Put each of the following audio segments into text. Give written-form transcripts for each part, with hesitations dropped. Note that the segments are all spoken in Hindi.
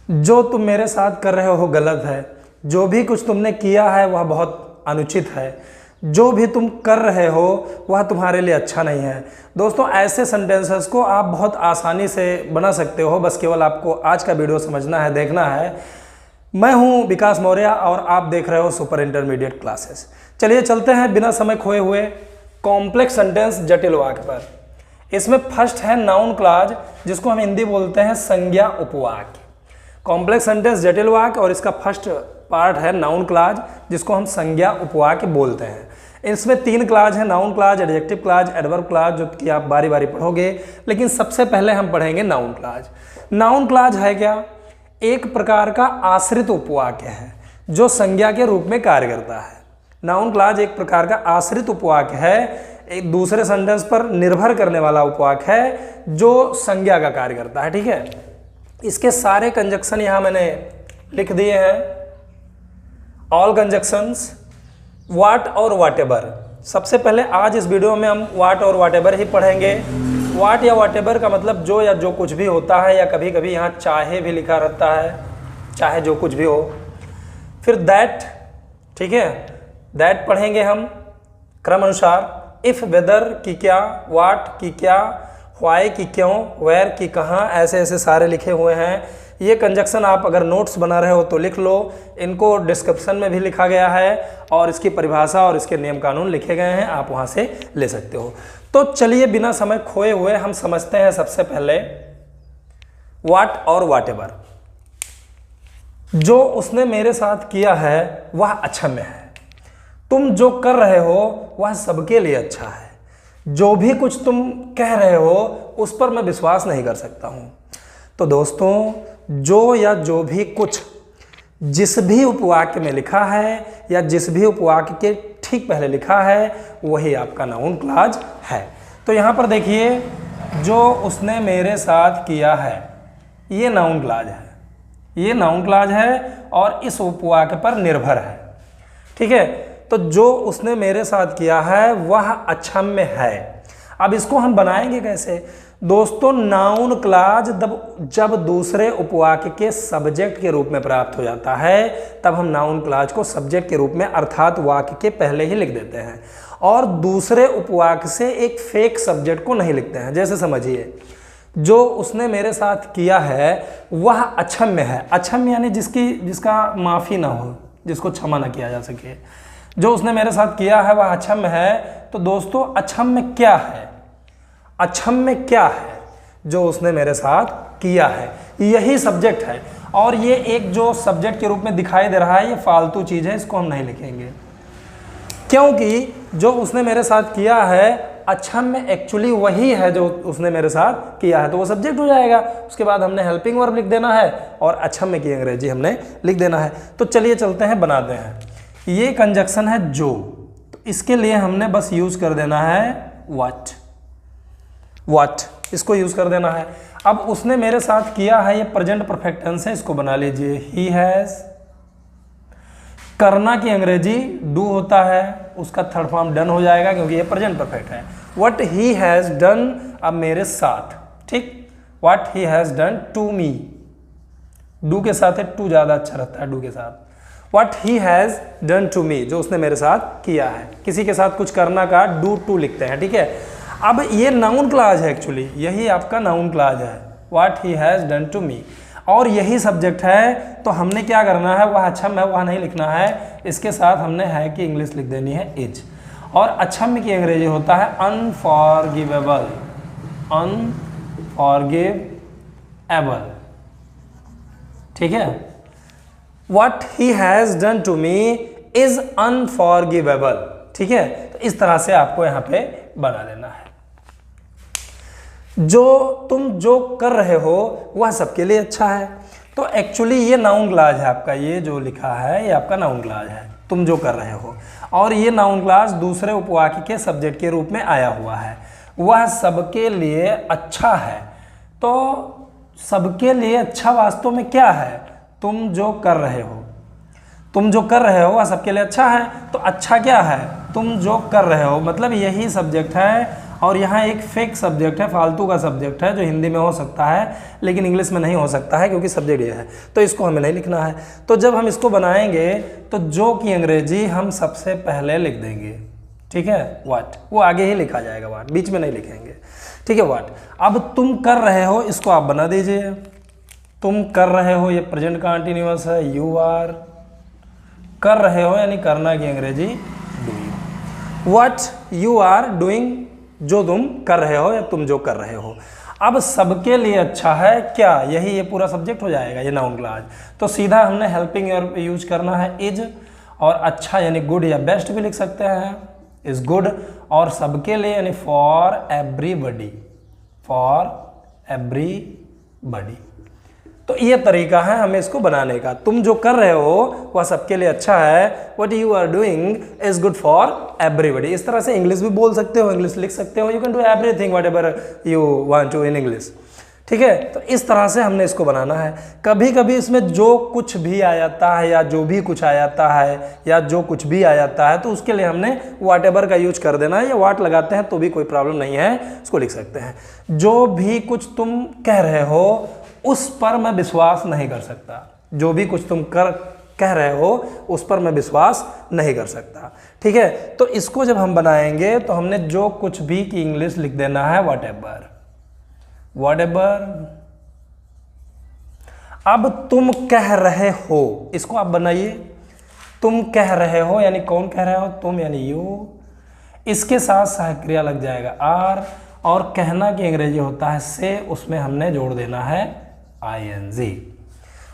जो तुम मेरे साथ कर रहे हो गलत है, जो भी कुछ तुमने किया है वह बहुत अनुचित है, जो भी तुम कर रहे हो वह तुम्हारे लिए अच्छा नहीं है। दोस्तों, ऐसे सेंटेंसेस को आप बहुत आसानी से बना सकते हो, बस केवल आपको आज का वीडियो समझना है, देखना है। मैं हूं विकास मौर्य और आप देख रहे हो सुपर इंटरमीडिएट क्लासेस। चलिए चलते हैं बिना समय खोए हुए कॉम्प्लेक्स सेंटेंस जटिल वाक्य पर। इसमें फर्स्ट है नाउन क्लॉज, जिसको हम हिंदी बोलते हैं संज्ञा उपवाक्य। कॉम्प्लेक्स सेंटेंस जटिल वाक्य और इसका फर्स्ट पार्ट है नाउन क्लॉज, जिसको हम संज्ञा उपवाक्य बोलते हैं। इसमें 3 क्लॉज है, noun clause, adjective clause, adverb clause, जो कि आप बारी बारी पढ़ोगे, लेकिन सबसे पहले हम पढ़ेंगे नाउन क्लॉज। नाउन क्लॉज है क्या? एक प्रकार का आश्रित उपवाक्य है जो संज्ञा के रूप में कार्य करता है। नाउन क्लॉज एक प्रकार का आश्रित उपवाक्य है, एक दूसरे सेंटेंस पर निर्भर करने वाला उपवाक्य है जो संज्ञा का कार्य करता है। ठीक है, इसके सारे कंजक्शन यहां मैंने लिख दिए हैं। ऑल कंजक्शंस, व्हाट और व्हाटएवर। सबसे पहले आज इस वीडियो में हम व्हाट और व्हाटएवर ही पढ़ेंगे। व्हाट या व्हाटएवर का मतलब जो या जो कुछ भी होता है, या कभी कभी यहाँ चाहे भी लिखा रहता है, चाहे जो कुछ भी हो। फिर दैट, ठीक है, दैट पढ़ेंगे हम क्रम अनुसार। इफ, वेदर की क्या, व्हाट की क्या, व्हाई की क्यों, वेयर की कहाँ, ऐसे ऐसे सारे लिखे हुए हैं। ये कंजक्शन आप अगर नोट्स बना रहे हो तो लिख लो, इनको डिस्क्रिप्शन में भी लिखा गया है और इसकी परिभाषा और इसके नियम कानून लिखे गए हैं, आप वहाँ से ले सकते हो। तो चलिए बिना समय खोए हुए हम समझते हैं सबसे पहले व्हाट और व्हाटएवर। जो उसने मेरे साथ किया है वह अक्षम्य है। तुम जो कर रहे हो वह सबके लिए अच्छा है। जो भी कुछ तुम कह रहे हो उस पर मैं विश्वास नहीं कर सकता हूं। तो दोस्तों, जो या जो भी कुछ जिस भी उपवाक्य में लिखा है या जिस भी उपवाक्य के ठीक पहले लिखा है वही आपका नाउन क्लॉज है। तो यहां पर देखिए, जो उसने मेरे साथ किया है, ये नाउन क्लॉज है, ये नाउन क्लॉज है और इस उपवाक्य पर निर्भर है। ठीक है, तो जो उसने मेरे साथ किया है वह अक्षम्य है। अब इसको हम बनाएंगे कैसे? दोस्तों, नाउन क्लॉज जब दूसरे उपवाक्य के सब्जेक्ट के रूप में प्राप्त हो जाता है तब हम नाउन क्लॉज को सब्जेक्ट के रूप में अर्थात वाक्य के पहले ही लिख देते हैं और दूसरे उपवाक्य से एक फेक सब्जेक्ट को नहीं लिखते हैं। जैसे समझिए, जो उसने मेरे साथ किया है वह अक्षम्य है। अक्षम्य यानी जिसका माफ़ी ना हो, जिसको क्षमा ना किया जा सके। जो उसने मेरे साथ किया है वह अक्षम्य है। तो दोस्तों, अक्षम्य क्या है? अक्षम्य क्या है? जो उसने मेरे साथ किया है, यही सब्जेक्ट है। और ये एक जो सब्जेक्ट के रूप में दिखाई दे रहा है ये फालतू चीज़ है, इसको हम नहीं लिखेंगे, क्योंकि जो उसने मेरे साथ किया है अक्षम्य एक्चुअली वही है जो उसने मेरे साथ किया है, तो वो सब्जेक्ट हो जाएगा। उसके बाद हमने हेल्पिंग वर्ब लिख देना है और अक्षम्य की अंग्रेजी हमने लिख देना है। तो चलिए चलते हैं, बनाते हैं। ये कंजक्शन है जो, तो इसके लिए हमने बस यूज कर देना है व्हाट। व्हाट इसको यूज कर देना है। अब उसने मेरे साथ किया है, ये प्रेजेंट परफेक्ट टेंस है, इसको बना लीजिए ही हैज। करना की अंग्रेजी डू होता है, उसका थर्ड फॉर्म डन हो जाएगा क्योंकि ये प्रेजेंट परफेक्ट है। व्हाट ही हैज डन, अब मेरे साथ, ठीक, what he has done to me. Do के साथ है, टू ज्यादा अच्छा रहता है डू के साथ। What he has done to me, जो उसने मेरे साथ किया है। किसी के साथ कुछ करना का डू टू लिखते हैं, ठीक है। अब ये नाउन क्लॉज है, एक्चुअली यही आपका नाउन क्लॉज है, What he has done to me, और यही सब्जेक्ट है। तो हमने क्या करना है, वह अक्षम्य है वह नहीं लिखना है, इसके साथ हमने है की इंग्लिश लिख देनी है इज। और अक्षम्य की अंग्रेजी होता है अनफॉरगिवेबल, अनफॉरगिवेबल, ठीक है। What he has done to me is unforgivable, ठीक है। तो इस तरह से आपको यहां पे बना देना है। जो तुम जो कर रहे हो वह सबके लिए अच्छा है। तो एक्चुअली ये नाउन क्लॉज है आपका, ये जो लिखा है ये आपका नाउन क्लॉज है, तुम जो कर रहे हो। और ये नाउन क्लॉज दूसरे उपवाक्य के सब्जेक्ट के रूप में आया हुआ है, वह सबके लिए अच्छा है। तो सबके लिए अच्छा वास्तव में क्या है? तुम जो कर रहे हो, तुम जो कर रहे हो वह सबके लिए अच्छा है। तो अच्छा क्या है? तुम जो कर रहे हो, मतलब यही सब्जेक्ट है और यहाँ एक फेक सब्जेक्ट है, फालतू का सब्जेक्ट है जो हिंदी में हो सकता है लेकिन इंग्लिश में नहीं हो सकता है क्योंकि सब्जेक्ट ये है, तो इसको हमें नहीं लिखना है। तो जब हम इसको बनाएंगे तो जो की अंग्रेजी हम सबसे पहले लिख देंगे, ठीक है, व्हाट, वो आगे ही लिखा जाएगा, व्हाट बीच में नहीं लिखेंगे, ठीक है, व्हाट। अब तुम कर रहे हो इसको आप बना दीजिए, तुम कर रहे हो, ये प्रेजेंट कंटीन्यूअस है, यू आर कर रहे हो यानी करना की अंग्रेजी doing. What you are doing, जो तुम कर रहे हो या तुम जो कर रहे हो। अब सबके लिए अच्छा है क्या, यही ये पूरा सब्जेक्ट हो जाएगा, ये नाउन क्लॉज। तो सीधा हमने हेल्पिंग यूज करना है इज, और अच्छा यानी गुड या बेस्ट भी लिख सकते हैं, इज गुड, और सबके लिए यानी फॉर एवरीबॉडी, फॉर एवरीबॉडी। तो ये तरीका है हमें इसको बनाने का। तुम जो कर रहे हो वह सबके लिए अच्छा है, what you are doing is good for everybody. इस तरह से इंग्लिश भी बोल सकते हो, इंग्लिश लिख सकते हो, you can do everything whatever you want to in English, ठीक है। तो इस तरह से हमने इसको बनाना है। कभी कभी इसमें जो कुछ भी आ जाता है या जो भी कुछ आ जाता है या जो कुछ भी आ जाता है तो उसके लिए हमने व्हाट एवर का यूज कर देना है, या व्हाट लगाते हैं तो भी कोई प्रॉब्लम नहीं है, उसको लिख सकते हैं। जो भी कुछ तुम कह रहे हो उस पर मैं विश्वास नहीं कर सकता, जो भी कुछ तुम कह रहे हो उस पर मैं विश्वास नहीं कर सकता, ठीक है। तो इसको जब हम बनाएंगे तो हमने जो कुछ भी की इंग्लिश लिख देना है व्हाट एवर, व्हाट एवर। अब तुम कह रहे हो, इसको आप बनाइए, तुम कह रहे हो यानी कौन कह रहे हो, तुम यानी यू, इसके साथ सहायक क्रिया लग जाएगा आर, और कहना की अंग्रेजी होता है से, उसमें हमने जोड़ देना है ing,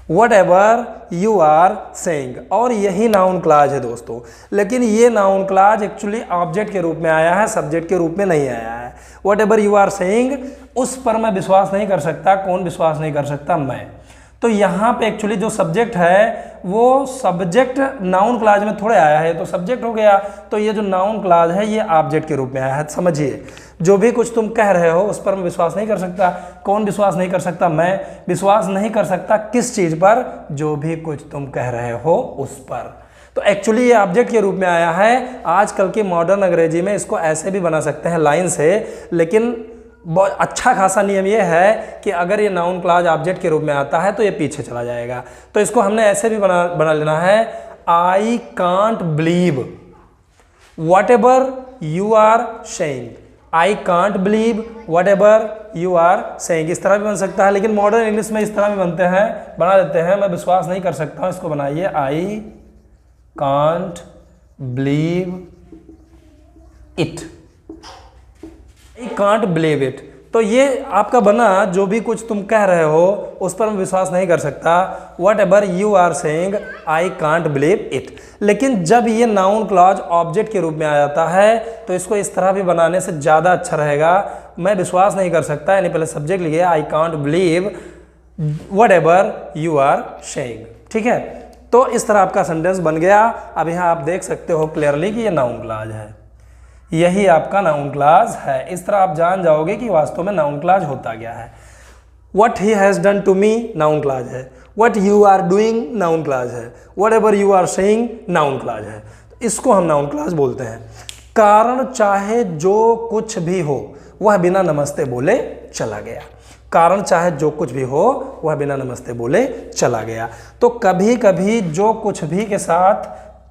whatever you are saying। और यही नाउन क्लॉज है दोस्तों, लेकिन ये नाउन क्लॉज एक्चुअली ऑब्जेक्ट के रूप में आया है, सब्जेक्ट के रूप में नहीं आया है। whatever you are saying, उस पर मैं विश्वास नहीं कर सकता, कौन विश्वास नहीं कर सकता, मैं। तो यहाँ पे एक्चुअली जो सब्जेक्ट है वो सब्जेक्ट नाउन क्लॉज में थोड़े आया है, तो सब्जेक्ट हो गया, तो ये जो नाउन क्लॉज है ये ऑब्जेक्ट के रूप में आया है। समझिए, जो भी कुछ तुम कह रहे हो उस पर मैं विश्वास नहीं कर सकता, कौन विश्वास नहीं कर सकता, मैं। विश्वास नहीं कर सकता किस चीज़ पर, जो भी कुछ तुम कह रहे हो उस पर। तो एक्चुअली ये ऑब्जेक्ट के रूप में आया है। आजकल की मॉडर्न अंग्रेजी में इसको ऐसे भी बना सकते हैं लाइन से, लेकिन बहुत अच्छा खासा नियम ये है कि अगर ये नाउन क्लॉज ऑब्जेक्ट के रूप में आता है तो ये पीछे चला जाएगा। तो इसको हमने ऐसे भी बना लेना है, I can't believe whatever you are saying, I can't believe whatever you are saying. इस तरह भी बन सकता है, लेकिन मॉडर्न इंग्लिश में इस तरह भी बनते हैं, बना देते हैं, मैं विश्वास नहीं कर सकता हूँ, इसको बनाइए आई can't believe it, I can't believe it. तो ये आपका बना, जो भी कुछ तुम कह रहे हो उस पर मैं विश्वास नहीं कर सकता, whatever you are saying I can't believe it. लेकिन जब ये नाउन क्लॉज ऑब्जेक्ट के रूप में आ जाता है तो इसको इस तरह भी बनाने से ज़्यादा अच्छा रहेगा। मैं विश्वास नहीं कर सकता, यानी पहले सब्जेक्ट लिखिए I can't believe whatever you are saying, ठीक है। तो इस तरह आपका सेंटेंस बन गया। अब यहाँ आप देख सकते हो क्लियरली कि ये नाउन क्लॉज है, यही आपका नाउन क्लॉज है। इस तरह आप जान जाओगे कि वास्तव में नाउन क्लॉज होता क्या है। What he has done to me noun clause है, What you are doing noun clause है, Whatever you are saying noun clause है। तो इसको हम नाउन क्लॉज बोलते हैं। कारण चाहे जो कुछ भी हो वह बिना नमस्ते बोले चला गया, कारण चाहे जो कुछ भी हो वह बिना नमस्ते बोले चला गया। तो कभी कभी जो कुछ भी के साथ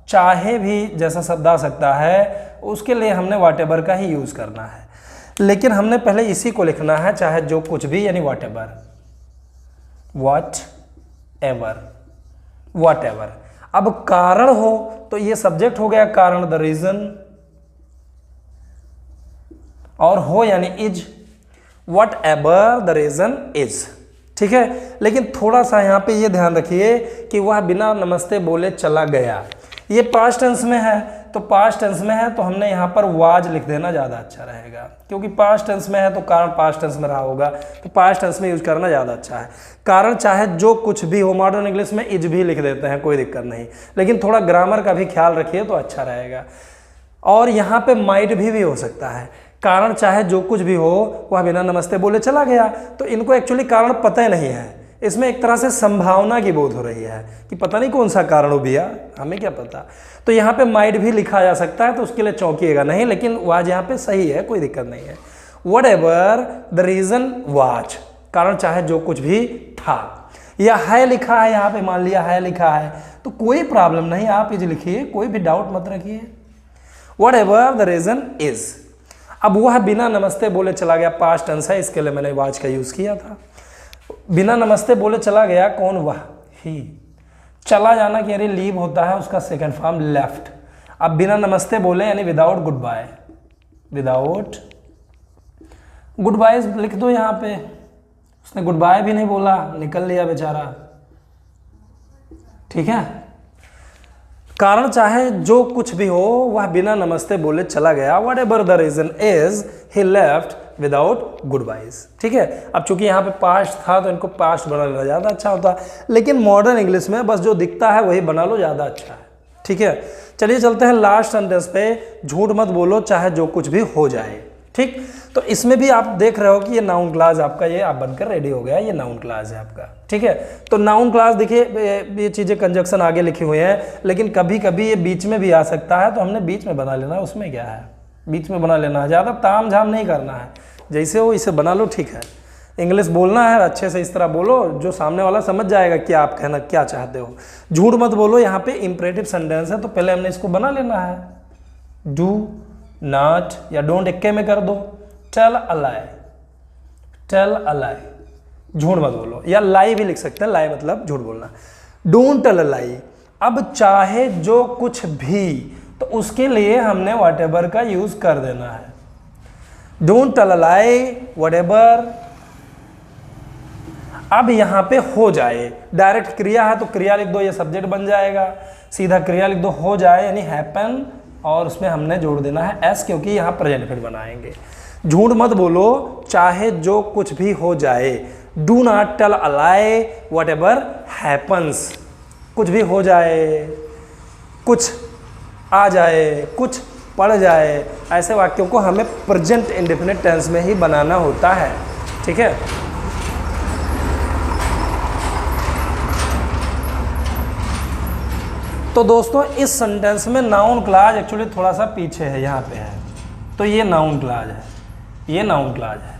चाहे भी जैसा शब्द आ सकता है, उसके लिए हमने वॉट एवर का ही यूज़ करना है, लेकिन हमने पहले इसी को लिखना है, चाहे जो कुछ भी यानी what ever, what ever, what ever. अब कारण हो तो ये सब्जेक्ट हो गया कारण, द रीजन, और हो यानी is, whatever the reason is, ठीक है। लेकिन थोड़ा सा यहाँ पे ये ध्यान रखिए कि वह बिना नमस्ते बोले चला गया, ये पास्ट टेंस में है, तो पास्ट टेंस में है तो हमने यहाँ पर वाज लिख देना ज़्यादा अच्छा रहेगा, क्योंकि पास्ट टेंस में है तो कारण पास्ट टेंस में रहा होगा, तो पास्ट टेंस में यूज करना ज़्यादा अच्छा है। कारण चाहे जो कुछ भी हो, मॉडर्न इंग्लिश में इज भी लिख देते हैं, कोई दिक्कत नहीं, लेकिन थोड़ा ग्रामर का भी ख्याल रखिए तो अच्छा रहेगा। और यहाँ पे माइट भी हो सकता है, कारण चाहे जो कुछ भी हो वह बिना नमस्ते बोले चला गया, तो इनको एक्चुअली कारण पता ही नहीं है, इसमें एक तरह से संभावना की बोध हो रही है कि पता नहीं कौन सा कारण हो भैया, हमें क्या पता। तो यहाँ पे माइट भी लिखा जा सकता है, तो उसके लिए चौंकिएगा नहीं, लेकिन वाज यहाँ पे सही है, कोई दिक्कत नहीं है। Whatever the reason was, कारण चाहे जो कुछ भी था, या है लिखा है यहाँ पे, मान लिया है लिखा है तो कोई प्रॉब्लम नहीं, आप इज लिखिए, कोई भी डाउट मत रखिए। Whatever the reason is, अब वह बिना नमस्ते बोले चला गया, पास्ट टेंस है, इसके लिए मैंने वाज का यूज किया था। बिना नमस्ते बोले चला गया, कौन? वह, ही। चला जाना कि अरे लीव होता है, उसका सेकंड फॉर्म लेफ्ट। अब बिना नमस्ते बोले यानी without goodbye, without goodbye लिख दो यहाँ पे, उसने गुड बाय भी नहीं बोला, निकल लिया बेचारा, ठीक है। कारण चाहे जो कुछ भी हो, वह बिना नमस्ते बोले चला गया। Whatever the reason is, he left without goodbyes, ठीक है। अब चूंकि यहाँ पे पास्ट था तो इनको पास्ट बना लेना ज़्यादा अच्छा होता, लेकिन मॉडर्न इंग्लिश में बस जो दिखता है वही बना लो, ज़्यादा अच्छा है, ठीक है। चलिए चलते हैं लास्ट सेंटेंस पे, झूठ मत बोलो चाहे जो कुछ भी हो जाए, ठीक। तो इसमें भी आप देख रहे हो कि ये नाउन क्लास आपका ये आप बनकर रेडी हो गया, ये नाउन क्लास है आपका, ठीक है। तो नाउन क्लास देखिए, ये चीज़ें कंजक्शन आगे लिखी हुई हैं, लेकिन कभी कभी ये बीच में भी आ सकता है, तो हमने बीच में बना लेना है, उसमें क्या है, बीच में बना लेना है, ज़्यादा ताम झाम नहीं करना है, जैसे हो इसे बना लो, ठीक है। इंग्लिश बोलना है अच्छे से, इस तरह बोलो जो सामने वाला समझ जाएगा क्या आप कहना क्या चाहते हो। झूठ मत बोलो यहाँ पे इंपरेटिव सेंटेंस है, तो पहले हमने इसको बना लेना है, डू नॉट या डोंट इक्के में कर दो, tell a lie, tell a लाई, झूठ मत बोलो, या लाई भी लिख सकते हैं, लाई मतलब झूठ बोलना, डोंट टेल अ लाई। अब चाहे जो कुछ भी, तो उसके लिए हमने वट एवर का यूज कर देना है, don't tell a lie whatever. अब यहां पे हो जाए, डायरेक्ट क्रिया है तो क्रिया लिख दो, ये सब्जेक्ट बन जाएगा, सीधा क्रिया लिख दो, हो जाए यानी हैपन, और उसमें हमने जोड़ देना है एस, क्योंकि यहाँ प्रेजेंट फिर बनाएंगे। झूठ मत बोलो चाहे जो कुछ भी हो जाए, do not tell a lie whatever happens, कुछ भी हो जाए, कुछ आ जाए, कुछ पड़ जाए, ऐसे वाक्यों को हमें प्रेजेंट इंडेफिनिट टेंस में ही बनाना होता है, ठीक है। तो दोस्तों इस सेंटेंस में नाउन क्लॉज एक्चुअली थोड़ा सा पीछे है, यहाँ पे है, तो ये नाउन क्लॉज है, ये नाउन क्लॉज है।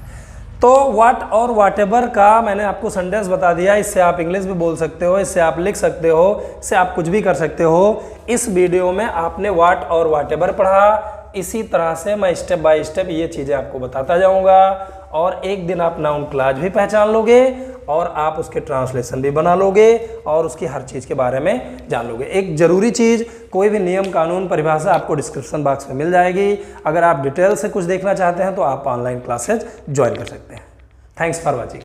तो व्हाट और व्हाटएवर का मैंने आपको सेंटेंस बता दिया, इससे आप इंग्लिश भी बोल सकते हो, इससे आप लिख सकते हो, इससे आप कुछ भी कर सकते हो। इस वीडियो में आपने व्हाट और व्हाटएवर पढ़ा, इसी तरह से मैं स्टेप बाय स्टेप ये चीज़ें आपको बताता जाऊंगा, और एक दिन आप नाउन क्लॉज भी पहचान लोगे, और आप उसके ट्रांसलेशन भी बना लोगे, और उसकी हर चीज़ के बारे में जान लोगे। एक ज़रूरी चीज़, कोई भी नियम कानून परिभाषा आपको डिस्क्रिप्शन बॉक्स में मिल जाएगी। अगर आप डिटेल से कुछ देखना चाहते हैं तो आप ऑनलाइन क्लासेज ज्वाइन कर सकते हैं। Thanks for watching.